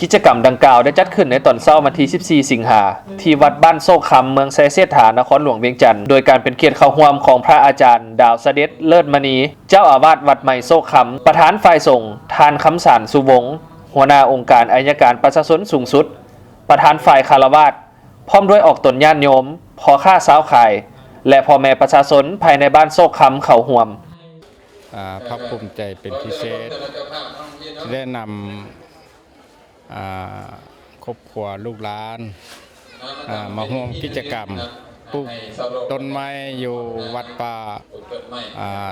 กิจกรรมดังกล่าวได้จัดขึ้นในตอนเช้าวันที่ 14 สิงหาคมที่วัดบ้านโซกคำเมืองไซเซธานครหลวงเวียงจันทน์โดยการเป็นเกียรติเข้าร่วมของพระอาจารย์ดาวเสด็จเลิศมณีเจ้าอาวาสวัดใหม่โซกคำประธานฝ่ายสงฆ์ทานคำสานสุวงศ์หัวหน้าองค์การอัยการประชาชนสูงสุดประธานฝ่ายคารวาสพร้อมด้วยออกตนญาติโยมพ่อค้าสาวขายและพ่อแม่ประชาชนภายในบ้านโซกคำเข้าร่วมภาคภูมิใจเป็นพิเศษที่ได้นำครอบครัวลูกหลานมาร่วมกิจกรรมปลูกต้นไม้อยู่วัดป่า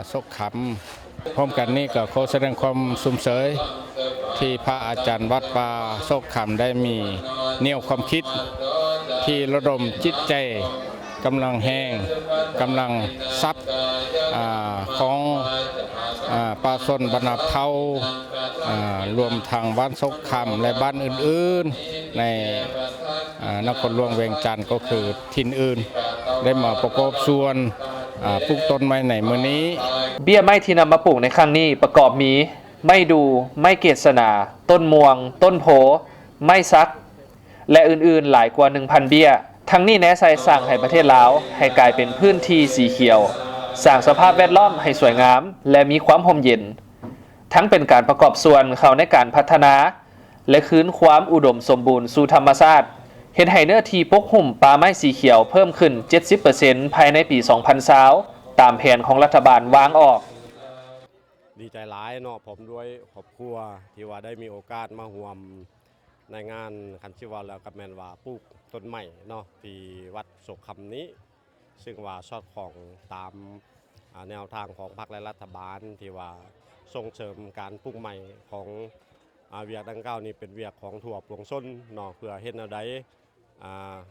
โซกคำพร้อมกันนี้ก็ขอแสดงความสุขเสยที่พระอาจารย์วัดป่าโซกคำได้มีแนวความคิดที่ระดมจิตใจกำลังแห้งกำลังซับของป่าสนบรรณาเผารวมทางบ้านโซกคำและบ้านอื่นๆในนครหลวงเวียงจันทน์ก็คือถิ่นอื่นได้มาประกอบส่วนปลูกต้นไม้ในมื้อนี้เบี้ยไม้ที่นำมาปลูกในครั้งนี้ประกอบมีไม้ดูไม้เกศนาต้นม่วงต้นโพไม้ซักและอื่นๆหลายกว่า 1,000 เบี้ยทั้งนี้แนะใส่สร้างให้ประเทศลาวให้กลายเป็นพื้นที่สีเขียวสร้างสภาพแวดล้อมให้สวยงามและมีความร่มเย็นทั้งเป็นการประกอบส่วนเข้าในการพัฒนาและคืนความอุดมสมบูรณ์สู่ธรรมชาติเฮ็ดให้เนื้อที่ปกหุ้มป่าไม้สีเขียวเพิ่มขึ้น 70% ภายในปี 2020 ตามแผนของรัฐบาลวางออกดีใจหลายเนาะผมด้วยครอบครัวที่ว่าได้มีโอกาสมาร่วมในงานคันชิวาแล้วกับแมนว่าปลูกต้นใหม่เนาะที่วัดโศกคำนี้ซึ่งว่าสอดคล้องตามแนวทางของพรรคและรัฐบาลที่ว่าส่งเสริมการปลูกใหม่ของเวียกดังกล่าวนี้เป็นเวียกของทั่วปวงชนเนาะเพื่อเฮ็ดแนวใด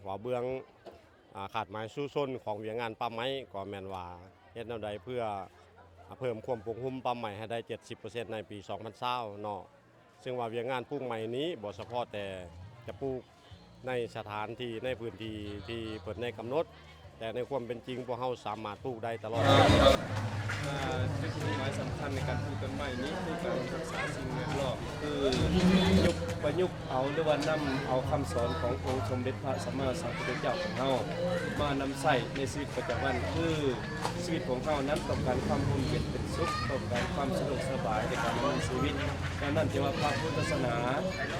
ว่าเบื้องขาดไม้สู้ชนของเวียงงานป่าไม้ก็แมนว่าเฮ็ดแนวใดเพื่อเพิ่มความปกหุ้มป่าไม้ให้ได้ 70% ในปี 2020 เนาะซึ่งว่าเวียงงานปลูกใหม่นี้บ่เฉพาะแต่จะปลูกในสถานที่ในพื้นที่ที่เปิดในกำหนดแต่ในความเป็นจริงพวกเราสามารถปลูกได้ตลอดจุดหมายสำคัญในการปลูกต้นไม้นี้คือการรักษาสิ่งแวดล้อมคือประยุกต์เอาหรือว่านำเอาคำสอนขององค์สมเด็จพระสัมมาสัมพุทธเจ้าของเรามานำใส่ในชีวิตประจำวันคือชีวิตของเรานั้นต้องการความร่มเย็นเป็นสุขต้องการความสะดวกสบายในการดำเนินชีวิตดังนั้นที่ว่าพระพุทธศาสนา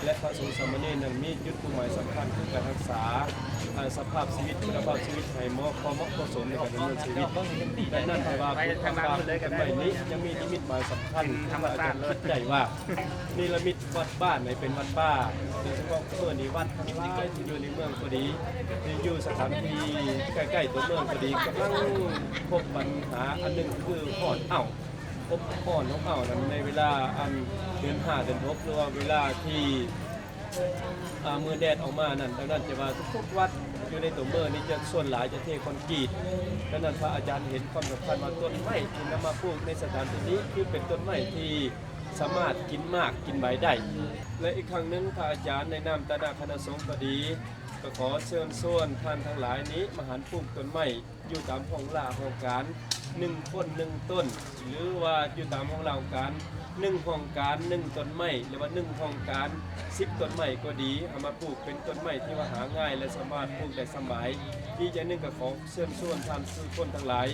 และพระสงฆ์สามเณรนั้นมีจุดหมายสำคัญคือการรักษาสภาพชีวิตคุณภาพชีวิตให้เหมาะสมในการดำเนินชีวิตดังนั้นที่ว่าพุทธศาสนากันใหม่นี้ยังมีนิมิตหมายสำคัญที่อาจารย์คิดใหญ่ว่านิรมิตวัดบ้านไหนเป็นวัดป่าโดยเฉพาะเมื่อนี้วัดทั้งหลายที่อยู่ในเมืองพอดีอยู่สถานที่ใกล้ๆตัวเมืองพอดีกำลังพบปัญหาอันหนึ่งคือห่อนพบห่อนของนั้นในเวลาอันเดือน5 เดือน6หรือว่าเวลาที่มือแดดออกมานั่นดังนั้นจะว่าทุกวัดอยู่ในตัวเมืองนี้จะส่วนหลายจะเทคอนกรีตดังนั้นพระอาจารย์เห็นความสำคัญว่าต้นไม้ที่นำมาปลูกในสถานที่นี้คือเป็นต้นไม้ที่สามารถกินมากกินใบได้และอีกครั้งนึงพระอาจารย์ในนามคณะสงฆ์พอดีก็ขอเชิญชวนท่านทั้งหลายนี้มาหันปลูกต้นไม้อยู่ตามห้องโครงการ1 คน 1 ต้นหรือว่าอยู่ตามห้องโครงการ1 โครงการ1 ต้นไม้หรือว่า1 โครงการ10 ต้นไม้ก็ดีเอามาปลูกเป็นต้นไม้ที่ว่าหาง่ายและสามารถปลูกได้สบายที่จะนึงก็ขอเชิญชวนท่านคนทั้งหลาย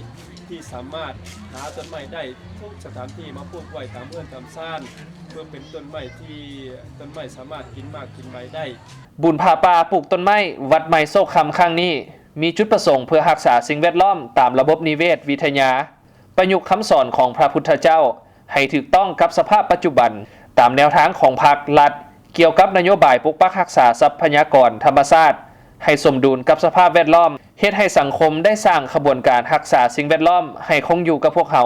ที่สามารถหาต้นไม้ได้ทุกสถานที่มาปลูกไว้ตามเรือนตามซ่านเพื่อเป็นต้นไม้ที่ต้นไม้สามารถกินมากกินใบได้บุญผาป่าปลูกต้นไม้วัดใหม่โซกคำครั้งนี้มีจุดประสงค์เพื่อรักษาสิ่งแวดล้อมตามระบบนิเวศวิทยาประยุกต์คำสอนของพระพุทธเจ้าให้ถูกต้องกับสภาพปัจจุบันตามแนวทางของพรรครัฐเกี่ยวกับนโยบายปกปักรักษาทรัพยากรธรรมชาติให้สมดุลกับสภาพแวดล้อมเฮ็ดให้สังคมได้สร้างขบวนการรักษาสิ่งแวดล้อมให้คงอยู่กับพวกเขา